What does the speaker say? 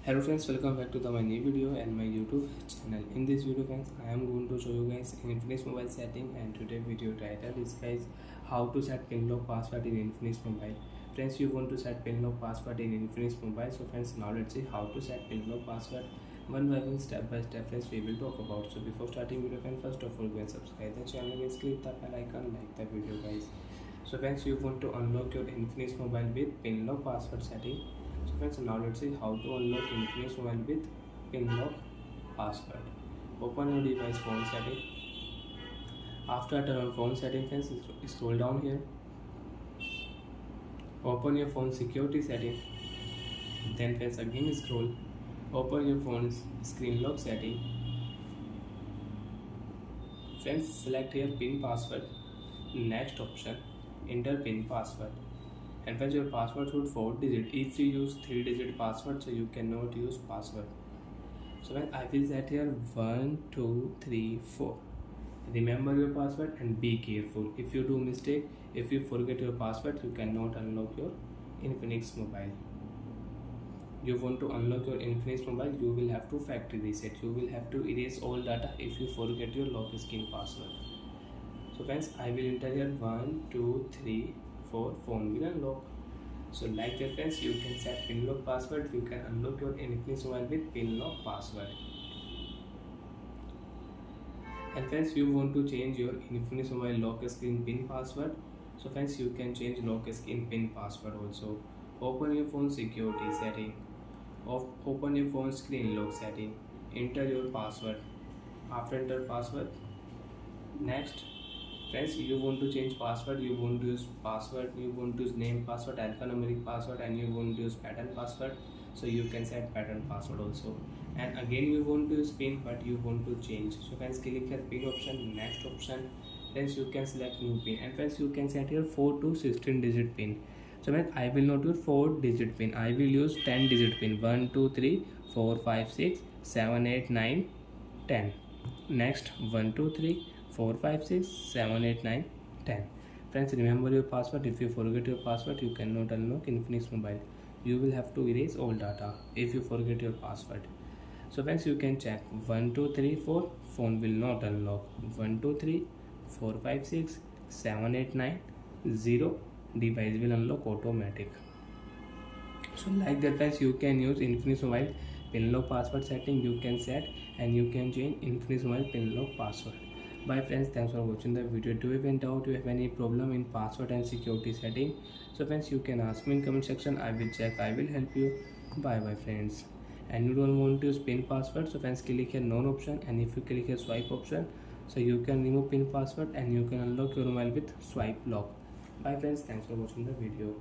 Hello friends, welcome back to my new video and my YouTube channel. In this video friends, I am going to show you guys Infinix mobile setting, and today video title is guys how to set pin lock password in Infinix mobile. Friends, you want to set pin lock password in Infinix mobile. So friends, now let's see how to set pin lock password one by one, step by step friends we will talk about. So before starting video friends, first of all go and subscribe the channel guys, click the bell icon, like the video guys. So friends, you want to unlock your Infinix mobile with pin lock password setting. So friends, now let's see how to unlock Infinix mobile with pin lock password. Open your device phone setting. After turn on phone setting friends, scroll down here. Open your phone security setting. Then friends again scroll. Open your phone's screen lock setting. Friends, select here pin password. Next option, enter pin password. And friends, your password should 4 digit. If you use 3 digit password, so you cannot use password. So when I will set here 1 2 3 4. Remember your password and be careful. If you do mistake, if you forget your password, you cannot unlock your Infinix mobile. You want to unlock your Infinix mobile, you will have to factory reset. You will have to erase all data if you forget your lock screen password. So friends, I will enter here 1 2 3 4, phone will unlock. So like that friends, you can set pin lock password. You can unlock your Infinix mobile with pin lock password. And friends, you want to change your Infinix mobile lock screen pin password. So friends, you can change lock screen pin password also. Open your phone security setting. Open your phone screen lock setting. Enter your password. After enter password, next friends, you want to change password, you want to use password, you want to use name password, alphanumeric password, and you want to use pattern password. So you can set pattern password also. And again you want to use pin, but you want to change. So friends, click here pin option, next option. Friends, you can select new pin, and friends, you can set here 4 to 16 digit pin. So friends, I will not use 4 digit pin, I will use 10 digit pin. 1 2 3 4 5 6 7 8 9 10. Next 1 2 3 4 5 6 7 8 9 10. Friends, remember your password. If you forget your password, you cannot unlock Infinix mobile. You will have to erase all data if you forget your password. So friends, you can check 1 2 3 4, phone will not unlock. 1 2 3 4 5 6 7 8 9 0, device will unlock automatic. So like that friends, you can use Infinix mobile pin lock password setting. You can set and you can change Infinix mobile pin lock password. Bye friends, thanks for watching the video. Do you have any doubt, you have any problem in password and security setting? So friends, you can ask me in comment section. I will check, I will help you. Bye bye friends. And you don't want to use pin password, so friends, click here none option, and if you click here swipe option, so you can remove pin password and you can unlock your mobile with swipe lock. Bye friends, thanks for watching the video.